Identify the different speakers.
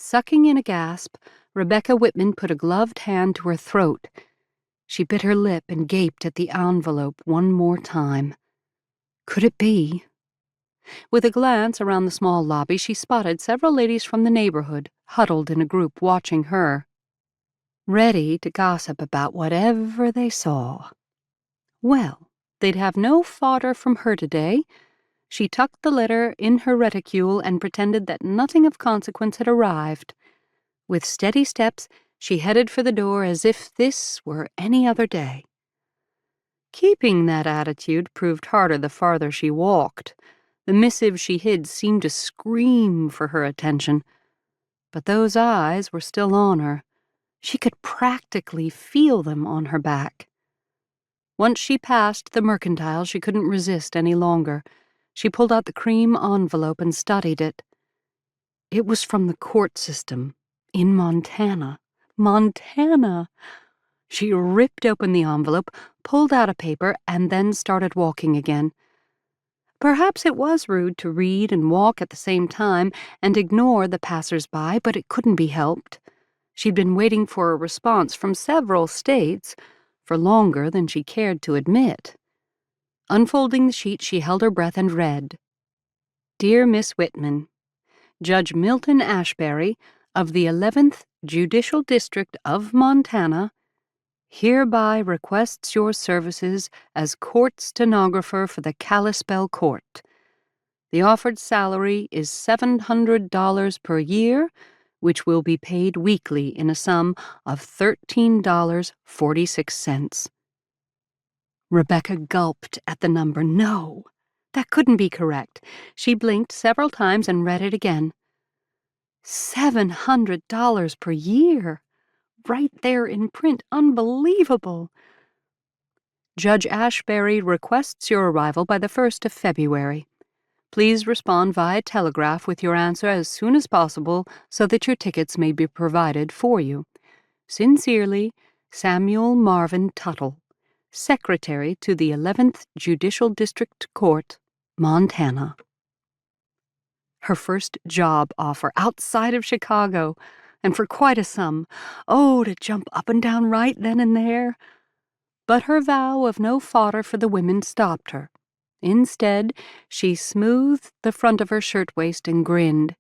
Speaker 1: Sucking in a gasp, Rebecca Whitman put a gloved hand to her throat. She bit her lip and gaped at the envelope one more time. Could it be? With a glance around the small lobby, she spotted several ladies from the neighborhood, huddled in a group watching her, ready to gossip about whatever they saw. Well, they'd have no fodder from her today. She tucked the letter in her reticule and pretended that nothing of consequence had arrived. With steady steps, she headed for the door as if this were any other day. Keeping that attitude proved harder the farther she walked. The missive she hid seemed to scream for her attention. But those eyes were still on her. She could practically feel them on her back. Once she passed the mercantile, she couldn't resist any longer. She pulled out the cream envelope and studied it. It was from the court system in Montana. Montana! She ripped open the envelope, pulled out a paper, and then started walking again. Perhaps it was rude to read and walk at the same time and ignore the passers-by, but it couldn't be helped. She'd been waiting for a response from several states for longer than she cared to admit. Unfolding the sheet, she held her breath and read, "Dear Miss Whitman, Judge Milton Ashbury of the 11th Judicial District of Montana hereby requests your services as court stenographer for the Kalispell Court. The offered salary is $700 per year, which will be paid weekly in a sum of $13.46. Rebecca gulped at the number. No, that couldn't be correct. She blinked several times and read it again. $700 per year. Right there in print. Unbelievable. Judge Ashbury requests your arrival by the 1st of February. Please respond via telegraph with your answer as soon as possible so that your tickets may be provided for you. Sincerely, Samuel Marvin Tuttle, Secretary to the 11th Judicial District Court, Montana." Her first job offer outside of Chicago, and for quite a sum. Oh, to jump up and down right then and there. But her vow of no fodder for the women stopped her. Instead, she smoothed the front of her shirtwaist and grinned.